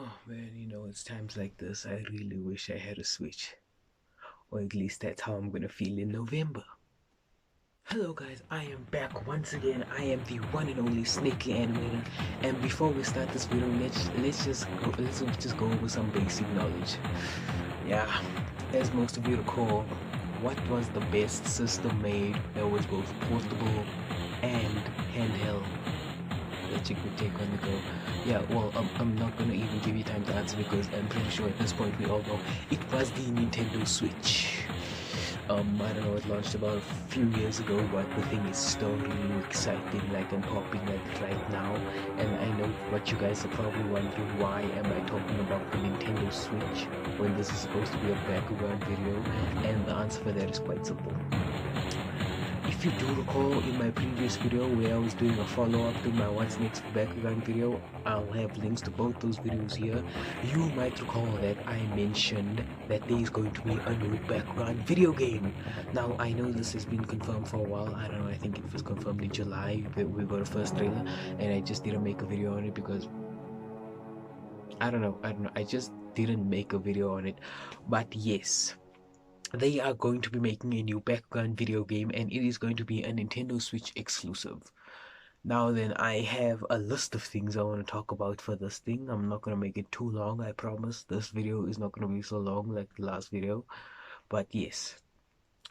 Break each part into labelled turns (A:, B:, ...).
A: Oh man, it's times like this I really wish I had a Switch. Or at least that's how I'm gonna feel in November. Hello guys, I am back once again. I am the one and only Snakely Animator. And before we start this video, let's just go over some basic knowledge. Yeah, as most of you recall, what was the best system made that was both portable and handheld that you could take on the go? Yeah, well, I'm not gonna even give you time to answer because I'm pretty sure at this point we all know it was the Nintendo Switch. I don't know, it launched about a few years ago, but the thing is still really exciting, like, and popping like right now. And I know what you guys are probably wondering, why am I talking about the Nintendo Switch when this is supposed to be a Bakugan video? And the answer for that is quite simple. If you do recall in my previous video where I was doing a follow-up to my What's Next for Bakugan video, I'll have links to both those videos here. You might recall that I mentioned that there is going to be a new Bakugan video game. Now, I know this has been confirmed for a while. I don't know, I think it was confirmed in July that we got a first trailer, and I just didn't make a video on it because I don't know, I just didn't make a video on it. But yes, they are going to be making a new Bakugan video game, and it is going to be a Nintendo Switch exclusive. Now then, I have a list of things I want to talk about for this thing. I'm not going to make it too long, I promise. This video is not going to be so long like the last video. But yes,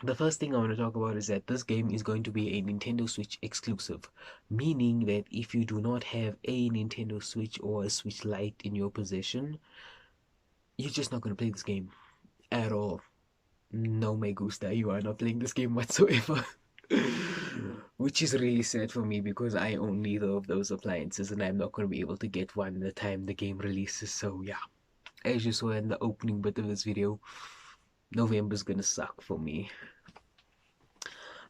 A: the first thing I want to talk about is that this game is going to be a Nintendo Switch exclusive, meaning that if you do not have a Nintendo Switch or a Switch Lite in your possession, you're just not going to play this game at all. No me gusta, you are not playing this game whatsoever. Which is really sad for me because I own neither of those appliances and I'm not going to be able to get one the time the game releases. So yeah, as you saw in the opening bit of this video, November's gonna suck for me.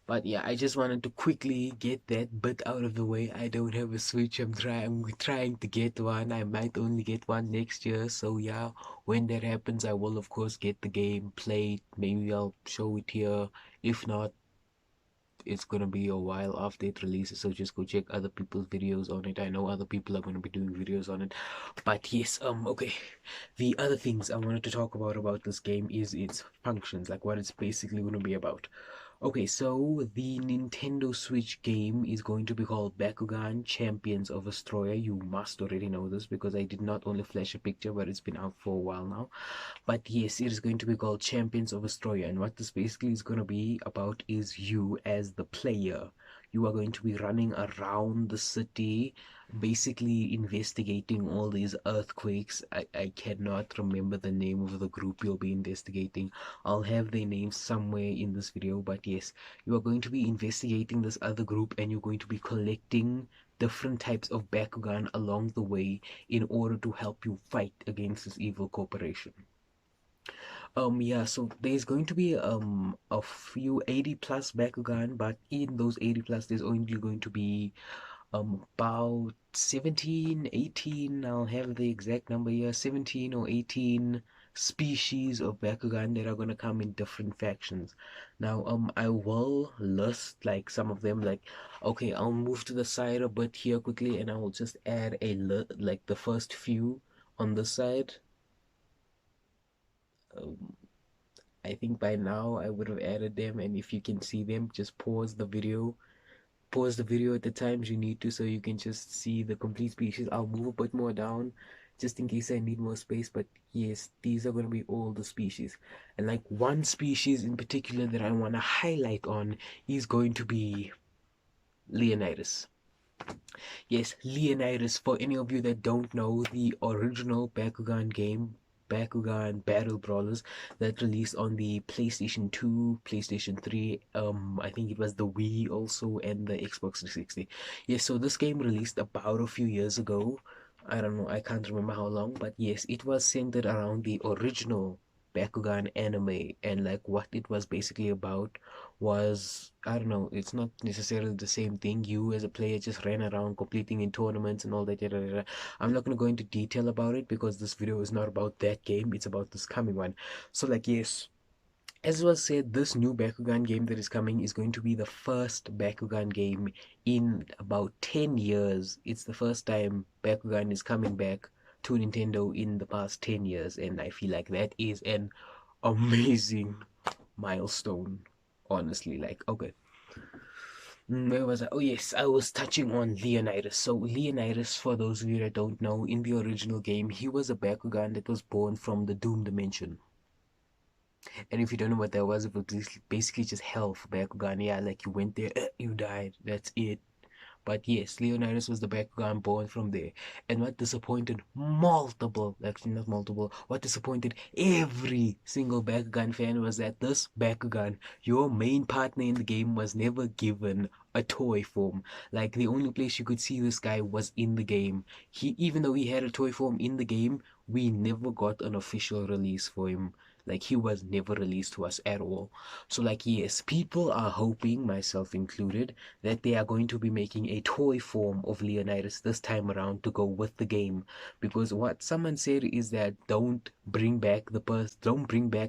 A: But yeah, I just wanted to quickly get that bit out of the way. I don't have a Switch. I'm trying to get one. I might only get one next year. So yeah, when that happens, I will of course get the game, play it. Maybe I'll show it here. If not, it's gonna be a while after it releases, so just go check other people's videos on it. I know other people are gonna be doing videos on it. But yes, okay, the other things I wanted to talk about this game is its functions, like what it's basically gonna be about. Okay, so the Nintendo Switch game is going to be called Bakugan Champions of Vestroia. You must already know this because I did not only flash a picture, but it's been out for a while now. But yes, it is going to be called Champions of Vestroia, and what this basically is going to be about is you as the player. You are going to be running around the city, basically investigating all these earthquakes. I cannot remember the name of the group you'll be investigating. I'll have their names somewhere in this video, but yes, you are going to be investigating this other group and you're going to be collecting different types of Bakugan along the way in order to help you fight against this evil corporation. Yeah, so there's going to be a few 80 plus Bakugan, but in those 80 plus there's only going to be about 17, 18, I'll have the exact number here, 17 or 18 species of Bakugan that are going to come in different factions. Now I will list like some of them, like, okay, I'll move to the side a bit here quickly and I will just add like the first few on the side. I think by now I would have added them, and if you can see them, just pause the video at the times you need to so you can just see the complete species. I'll move a bit more down just in case I need more space, but yes, these are going to be all the species. And like one species in particular that I want to highlight on is going to be Leonidas. Yes, Leonidas. For any of you that don't know, the original Bakugan game, Bakugan Battle Brawlers, that released on the PlayStation 2, PlayStation 3, I think it was the Wii also, and the Xbox 360. Yes, so this game released about a few years ago. I don't know, I can't remember how long, but yes, it was centered around the original Bakugan anime, and like what it was basically about was, I don't know, it's not necessarily the same thing. You as a player just ran around completing in tournaments and all that. Yada, yada. I'm not going to go into detail about it because this video is not about that game, it's about this coming one. So like, yes, as was said, this new Bakugan game that is coming is going to be the first Bakugan game in about 10 years. It's the first time Bakugan is coming back to Nintendo in the past 10 years, and I feel like that is an amazing milestone, honestly. Like, okay. Where was I? Oh, yes, I was touching on Leonidas. So, Leonidas, for those of you that don't know, in the original game, he was a Bakugan that was born from the Doom Dimension. And if you don't know what that was, it was basically just hell for Bakugan. Yeah, like you went there, you died. That's it. But yes, Leonidas was the Bakugan born from there. And what disappointed actually not multiple, what disappointed every single Bakugan fan was that this Bakugan, your main partner in the game, was never given a toy form. Like the only place you could see this guy was in the game. Even though he had a toy form in the game, we never got an official release for him. Like he was never released to us at all. So like yes, people are hoping, myself included, that they are going to be making a toy form of Leonidas this time around to go with the game. Because what someone said is that don't bring back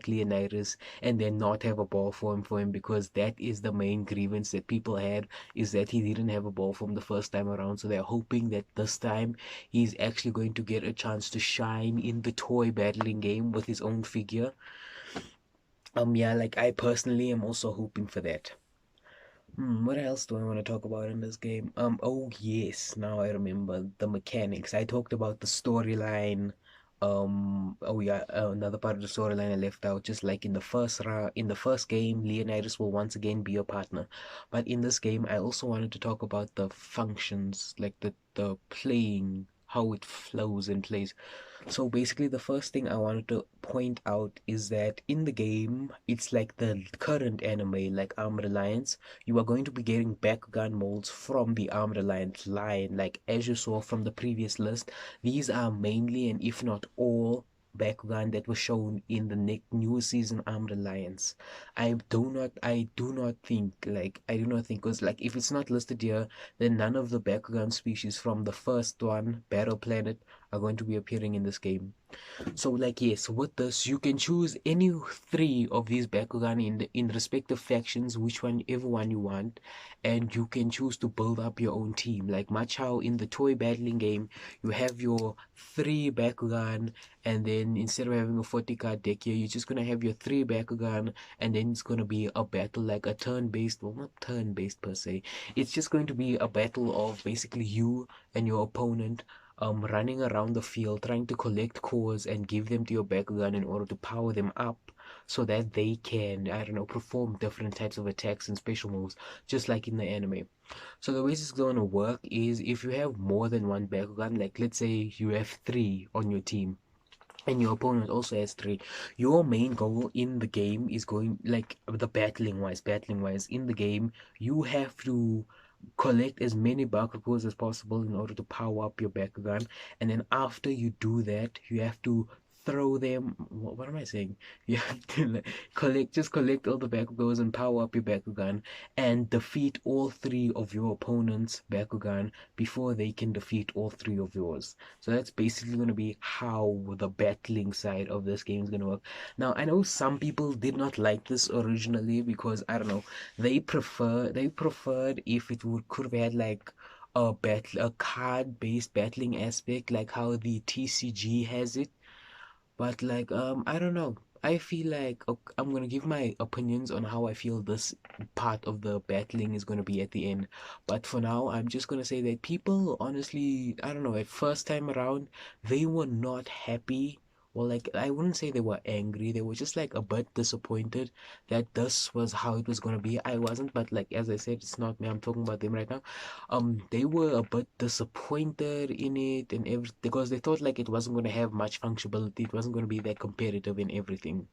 A: Leonidas and then not have a ball form for him, because that is the main grievance that people had, is that he didn't have a ball form the first time around. So they're hoping that this time he's actually going to get a chance to shine in the toy battling game with his own figure. Yeah, like I personally am also hoping for that. What else do I want to talk about in this game? Oh yes, now I remember the mechanics. I talked about the storyline. Oh yeah, another part of the storyline I left out. Just like in the in the first game, Leonidas will once again be your partner. But in this game, I also wanted to talk about the functions, like the playing, how it flows and plays. So basically, the first thing I wanted to point out is that in the game, it's like the current anime, like Armored Alliance. You are going to be getting Bakugan molds from the Armored Alliance line. Like as you saw from the previous list, these are mainly and if not all Bakugan that was shown in the new season Armored Alliance. I do not think, because like if it's not listed here, then none of the Bakugan species from the first one, Battle Planet, are going to be appearing in this game. So like yes, with this you can choose any three of these Bakugan in respective factions, whichever one you want, and you can choose to build up your own team. Like much how in the toy battling game you have your three Bakugan, and then instead of having a 40 card deck here, you're just gonna have your three Bakugan, and then it's gonna be a battle, like a turn-based, well, not turn-based per se. It's just going to be a battle of basically you and your opponent running around the field trying to collect cores and give them to your Bakugan in order to power them up so that they can, I don't know, perform different types of attacks and special moves, just like in the anime. So the way this is going to work is if you have more than one Bakugan, like let's say you have three on your team, and your opponent also has three, your main goal in the game is going, like the battling wise in the game, you have to collect as many Bakugos as possible in order to power up your Bakugan. And then after you do that, you have to throw them. What am I saying? You have to like, collect all the Bakugos and power up your Bakugan and defeat all three of your opponent's Bakugan before they can defeat all three of yours. So that's basically going to be how the battling side of this game is going to work. Now, I know some people did not like this originally because I don't know, they preferred if it would could have had like a card based battling aspect like how the TCG has it. But like I don't know, I feel like I'm gonna give my opinions on how I feel this part of the battling is gonna be at the end. But for now, I'm just gonna say that people honestly, I don't know, at first time around, they were not happy. Well, like I wouldn't say they were angry. They were just like a bit disappointed that this was how it was gonna be. I wasn't, but like as I said, it's not me. I'm talking about them right now. They were a bit disappointed in it and everything because they thought like it wasn't going to have much functionality, it wasn't going to be that competitive in everything.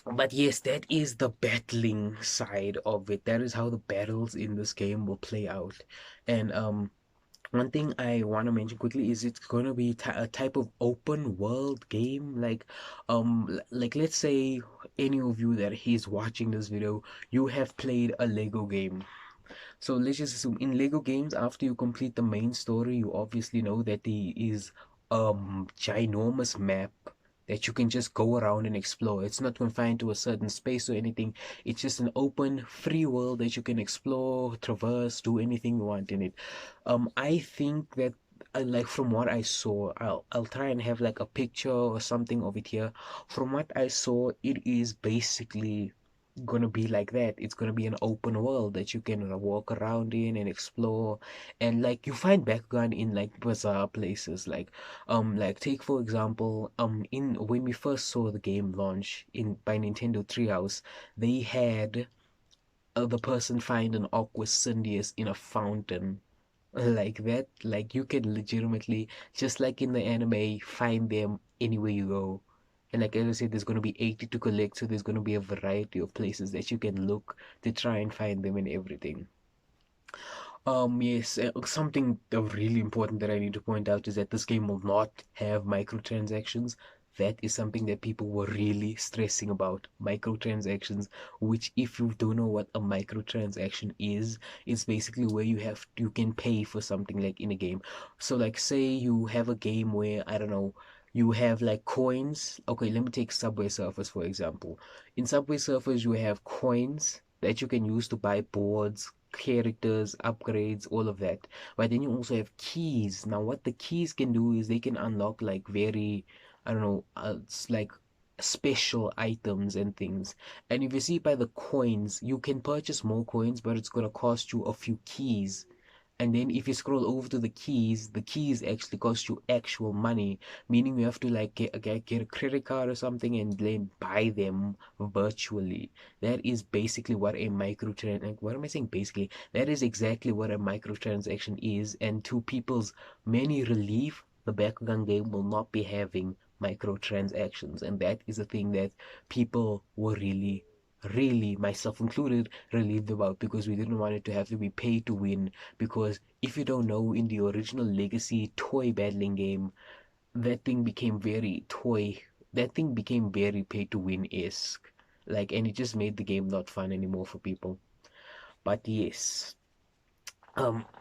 A: But yes, that is the battling side of it. That is how the battles in this game will play out. And one thing I want to mention quickly is it's going to be a type of open world game. Like let's say any of you that is watching this video, you have played a Lego game. So let's just assume in Lego games, after you complete the main story, you obviously know that there is a ginormous map that you can just go around and explore. It's not confined to a certain space or anything. It's just an open, free world that you can explore, traverse, do anything you want in it. I think that like from what I saw, I'll try and have like a picture or something of it here. From what I saw, it is basically gonna be like that. It's gonna be an open world that you can walk around in and explore, and like you find background in like bizarre places. Like take for example, in when we first saw the game launch in by Nintendo Treehouse, they had the person find an Aqua Syndius in a fountain like that. Like you can legitimately, just like in the anime, find them anywhere you go. And like as I said, there's going to be 80 to collect, so there's going to be a variety of places that you can look to try and find them and everything. Yes, something really important that I need to point out is that this game will not have microtransactions. That is something that people were really stressing about. Microtransactions, which if you don't know what a microtransaction is, it's basically where you can pay for something like in a game. So like say you have a game where, I don't know, you have like coins. Okay, let me take Subway Surfers for example. In Subway Surfers, you have coins that you can use to buy boards, characters, upgrades, all of that. But then you also have keys. Now, what the keys can do is they can unlock like very, I don't know, it's like special items and things. And if you see by the coins, you can purchase more coins, but it's gonna cost you a few keys. And then if you scroll over to the keys actually cost you actual money, meaning you have to like get a credit card or something and then buy them virtually. That is basically what a microtransaction, what am I saying basically? That is exactly what a microtransaction is. And to people's many relief, the Bakugan game will not be having microtransactions. And that is a thing that people were really, myself included, relieved about, because we didn't want it to have to be pay to win. Because if you don't know, in the original Legacy toy battling game, that thing became very toy. That thing became very pay to win esque. Like, and it just made the game not fun anymore for people. But yes,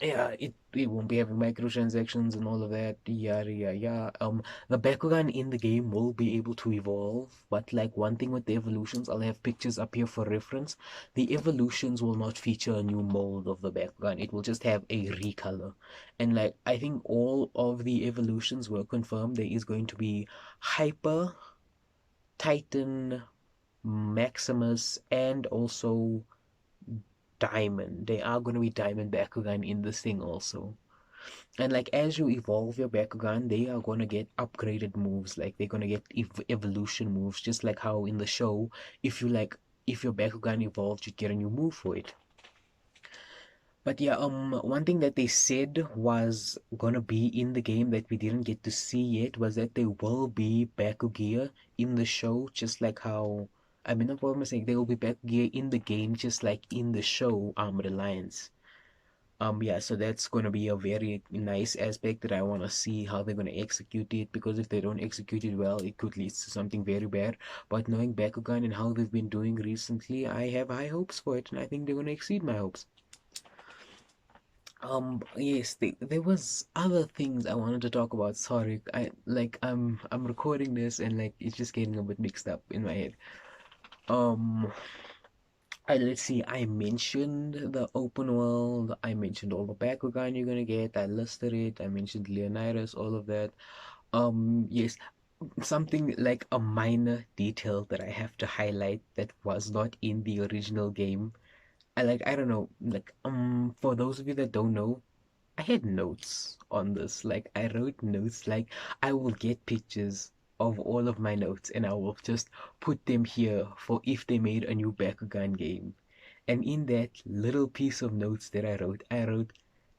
A: yeah, it won't be having microtransactions and all of that, yada yada yada. The Bakugan in the game will be able to evolve, but like one thing with the evolutions, I'll have pictures up here for reference. The evolutions will not feature a new mold of the Bakugan. It will just have a recolor. And like I think all of the evolutions were confirmed. There is going to be Hyper, Titan, Maximus, and also Diamond. They are going to be Diamond Bakugan in this thing also. And like as you evolve your Bakugan, they are gonna get upgraded moves. Like they're gonna get evolution moves, just like how in the show, if your Bakugan evolved, you get a new move for it. But yeah, one thing that they said was gonna be in the game that we didn't get to see yet was that there will be Bakugear in the show, just like how, I mean, not what I'm saying, there will be Bakugear in the game, just like in the show Armored Alliance. Yeah, so that's going to be a very nice aspect that I want to see how they're going to execute it, because if they don't execute it well, it could lead to something very bad. But knowing Bakugan and how they've been doing recently, I have high hopes for it, and I think they're going to exceed my hopes. Yes, there was other things I wanted to talk about. Sorry, I'm recording this and like it's just getting a bit mixed up in my head. Um, let's see. I mentioned the open world. I mentioned all the Bakugan you're gonna get. I listed it. I mentioned Leonidas, all of that. Yes, something like a minor detail that I have to highlight that was not in the original game. I don't know. For those of you that don't know, I had notes on this. Like I wrote notes. Like I will get pictures of all of my notes and I will just put them here for if they made a new Bakugan game. And in that little piece of notes that I wrote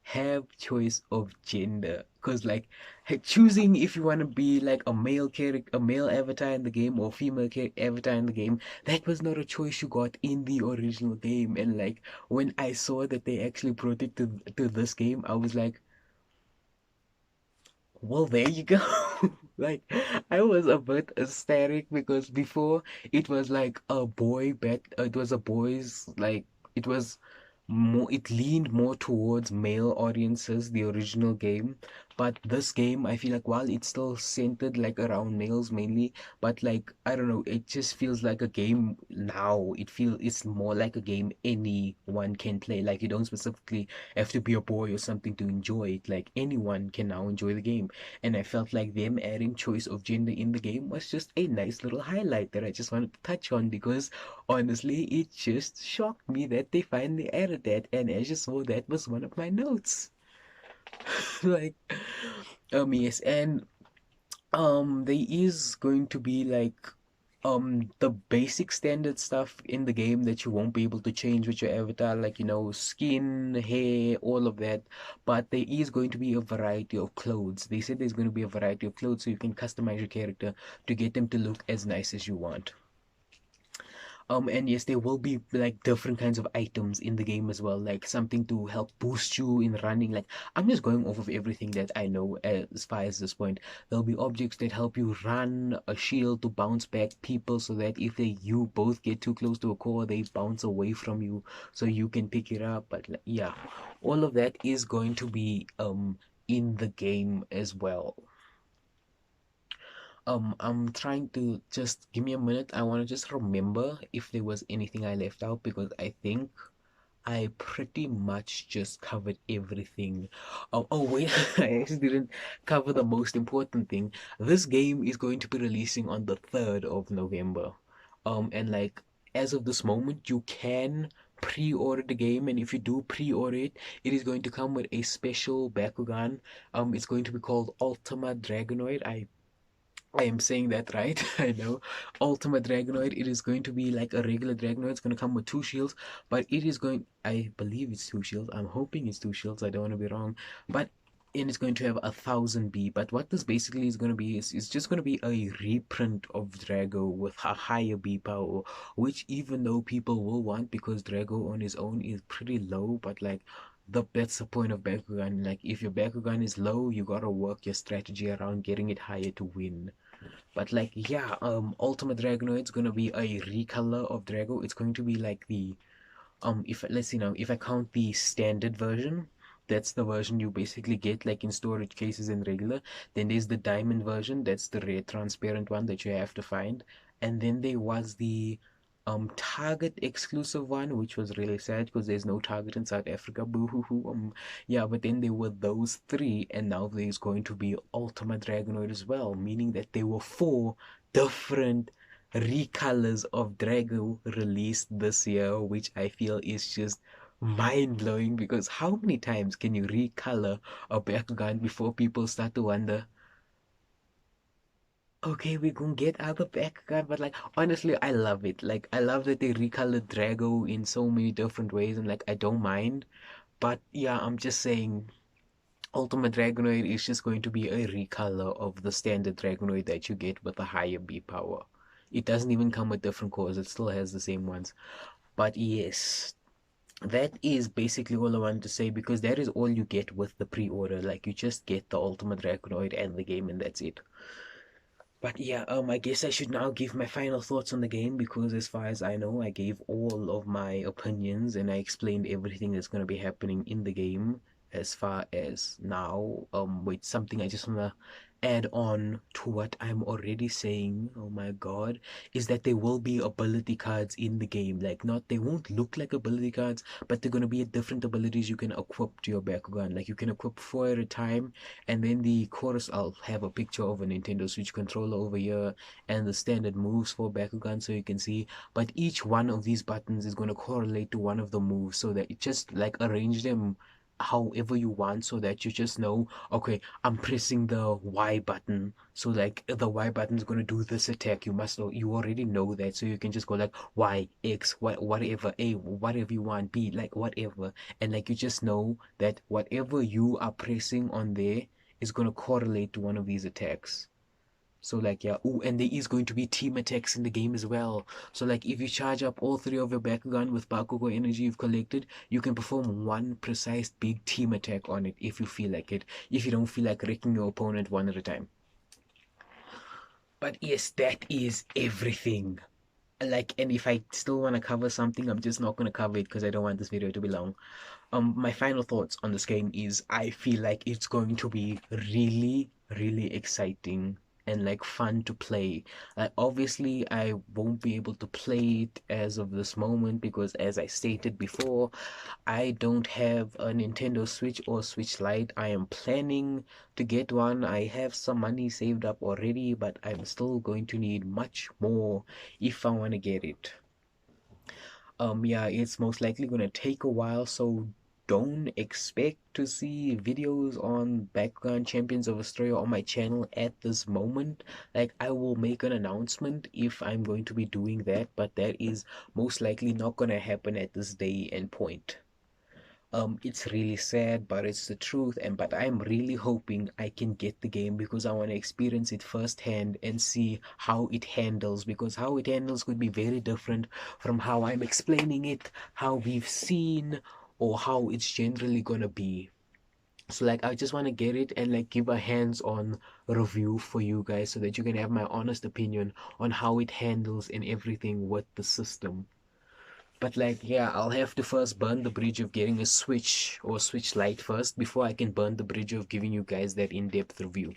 A: have choice of gender. Cause like choosing if you want to be like a male character, a male avatar in the game or female avatar in the game, that was not a choice you got in the original game. And like when I saw that they actually brought it to this game, I was like, well, there you go. Like, I was a bit ecstatic because before it was like a it was a boys, like, it was more, it leaned more towards male audiences, the original game. But this game, I feel like while it's still centered like around males mainly, but like I don't know, it just feels like a game now. It's more like a game anyone can play. Like you don't specifically have to be a boy or something to enjoy it. Like anyone can now enjoy the game. And I felt like them adding choice of gender in the game was just a nice little highlight that I just wanted to touch on because honestly, it just shocked me that they finally added that. And as you saw, that was one of my notes. Like, yes, and there is going to be like the basic standard stuff in the game that you won't be able to change with your avatar, like skin, hair, all of that. But there is going to be a variety of clothes. They said there's going to be a variety of clothes so you can customize your character to get them to look as nice as you want. And yes, there will be like different kinds of items in the game as well, like something to help boost you in running. Like I'm just going off of everything that I know as far as this point. There'll be objects that help you run, a shield to bounce back people so that if you both get too close to a core, they bounce away from you so you can pick it up. But like, yeah, all of that is going to be in the game as well. I'm trying to just give me a minute. I want to just remember if there was anything I left out because I think I pretty much just covered everything. Oh wait, I actually didn't cover the most important thing. This game is going to be releasing on the 3rd of November. And like as of this moment, you can pre-order the game, and if you do pre-order it, it is going to come with a special Bakugan. It's going to be called Ultima Dragonoid. I am saying that right. I know. Ultimate Dragonoid. It is going to be like a regular Dragonoid. It's going to come with two shields, but it is going. I believe it's two shields. I'm hoping it's two shields. I don't want to be wrong, but and it's going to have 1,000 B. But what this basically is going to be is it's just going to be a reprint of Drago with a higher B power, which even though people will want because Drago on his own is pretty low, but like that's the point of Bakugan. Like if your Bakugan is low, you gotta work your strategy around getting it higher to win. But like yeah, Ultimate Dragonoid's gonna be a recolor of Drago. It's going to be like the if let's see now, if I count the standard version, that's the version you basically get like in storage cases and regular. Then there's the diamond version, that's the rare transparent one that you have to find. And then there was the Target exclusive one, which was really sad because there's no Target in South Africa. Boo hoo hoo. Yeah, but then there were those three, and now there's going to be Ultimate Dragonoid as well, meaning that there were four different recolors of Drago released this year, which I feel is just mind blowing because how many times can you recolor a Bakugan before people start to wonder, okay, we're gonna get other Bakugan, but like honestly, I love it. Like I love that they recolored Drago in so many different ways, and like I don't mind. But yeah, I'm just saying Ultimate Dragonoid is just going to be a recolor of the standard Dragonoid that you get with a higher B power. It doesn't even come with different cores, it still has the same ones. But yes, that is basically all I wanted to say because that is all you get with the pre-order. Like you just get the Ultimate Dragonoid and the game and that's it. But yeah, I guess I should now give my final thoughts on the game because as far as I know, I gave all of my opinions and I explained everything that's going to be happening in the game as far as now. Wait, something I just wanna add on to what I'm already saying, oh my god, is that there will be ability cards in the game. Like not they won't look like ability cards, but they're gonna be different abilities you can equip to your Bakugan. Like you can equip four at a time, and then the chorus I'll have a picture of a Nintendo Switch controller over here and the standard moves for Bakugan so you can see. But each one of these buttons is gonna correlate to one of the moves so that it just like arrange them however you want so that you just know, okay, I'm pressing the Y button, so like the Y button is going to do this attack. You already know that, so you can just go like Y X whatever, A whatever you want, B like whatever, and like you just know that whatever you are pressing on there is going to correlate to one of these attacks. So like yeah, oh, and there is going to be team attacks in the game as well. So like if you charge up all three of your Bakugan with Bakugo energy you've collected, you can perform one precise big team attack on it if you feel like it. If you don't feel like wrecking your opponent one at a time. But yes, that is everything. Like, and if I still want to cover something, I'm just not going to cover it because I don't want this video to be long. My final thoughts on this game is I feel like it's going to be really, really exciting and like fun to play. Obviously, I won't be able to play it as of this moment because, as I stated before, I don't have a Nintendo Switch or Switch Lite. I am planning to get one. I have some money saved up already, but I'm still going to need much more if I want to get it. Yeah, it's most likely gonna take a while, so don't expect to see videos on Bakugan Champions of Vestroia on my channel at this moment. Like, I will make an announcement if I'm going to be doing that, but that is most likely not gonna happen at this day and point. It's really sad, but it's the truth, and but I'm really hoping I can get the game because I want to experience it firsthand and see how it handles, because how it handles could be very different from how I'm explaining it, how we've seen, or how it's generally gonna be. So like I just want to get it and like give a hands-on review for you guys so that you can have my honest opinion on how it handles and everything with the system. But like, yeah, I'll have to first burn the bridge of getting a Switch or Switch Lite first before I can burn the bridge of giving you guys that in-depth review.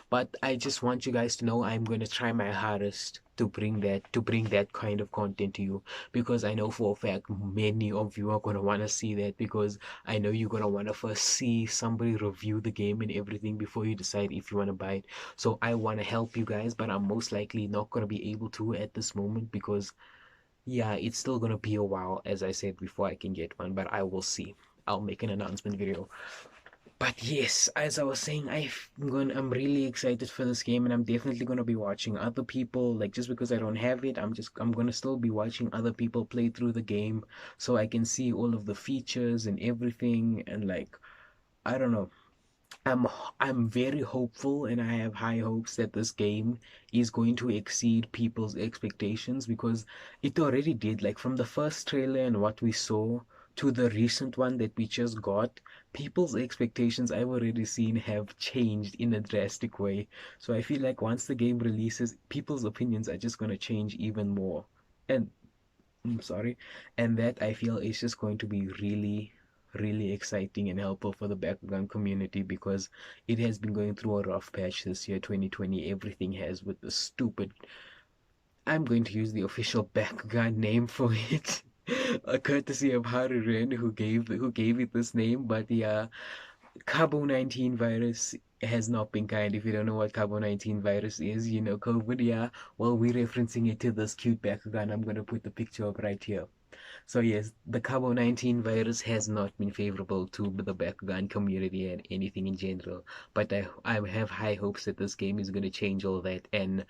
A: But I just want you guys to know I'm going to try my hardest to bring that kind of content to you, because I know for a fact many of you are going to want to see that, because I know you're going to want to first see somebody review the game and everything before you decide if you want to buy it. So I want to help you guys, but I'm most likely not going to be able to at this moment because yeah, it's still gonna be a while, as I said before, I can get one, but I will see. I'll make an announcement video. But yes, as I was saying, I'm really excited for this game, and I'm definitely gonna be watching other people. Like, just because I don't have it, I'm gonna still be watching other people play through the game so I can see all of the features and everything. And like, I don't know. I'm I'm very hopeful and I have high hopes that this game is going to exceed people's expectations, because it already did. Like, from the first trailer and what we saw to the recent one that we just got, people's expectations I've already seen have changed in a drastic way. So I feel like once the game releases, people's opinions are just going to change even more. And I'm sorry. And that I feel is just going to be really, really exciting and helpful for the Bakugan community, because it has been going through a rough patch this year, 2020. Everything has, with the stupid. I'm going to use the official Bakugan name for it. A courtesy of Haruren, who gave it this name. But yeah, Cabo 19 virus has not been kind. If you don't know what Cabo 19 virus is, you know, COVID, yeah. Well, we're referencing it to this cute Bakugan I'm going to put the picture up right here. So yes, the Cabo 19 virus has not been favorable to the Bakugan community and anything in general. But I have high hopes that this game is going to change all that. And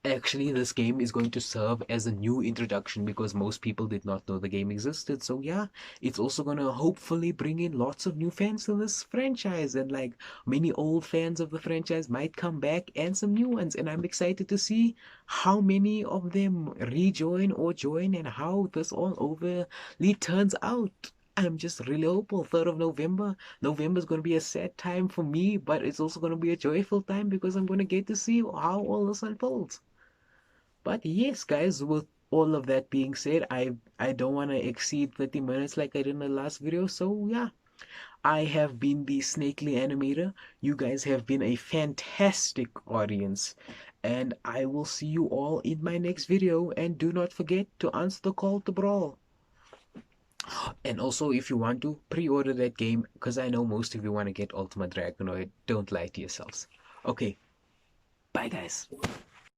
A: actually, this game is going to serve as a new introduction, because most people did not know the game existed. So yeah, it's also going to hopefully bring in lots of new fans to this franchise. And like, many old fans of the franchise might come back and some new ones. And I'm excited to see how many of them rejoin or join and how this all overly turns out. I'm just really hopeful. 3rd of November. November is going to be a sad time for me, but it's also going to be a joyful time because I'm going to get to see how all this unfolds. But yes, guys, with all of that being said, I don't want to exceed 30 minutes like I did in the last video. So yeah, I have been the Snakely Animator. You guys have been a fantastic audience. And I will see you all in my next video. And do not forget to answer the call to brawl. And also, if you want to, pre-order that game, because I know most of you want to get Ultimate Dragonoid. Don't lie to yourselves. Okay, bye guys.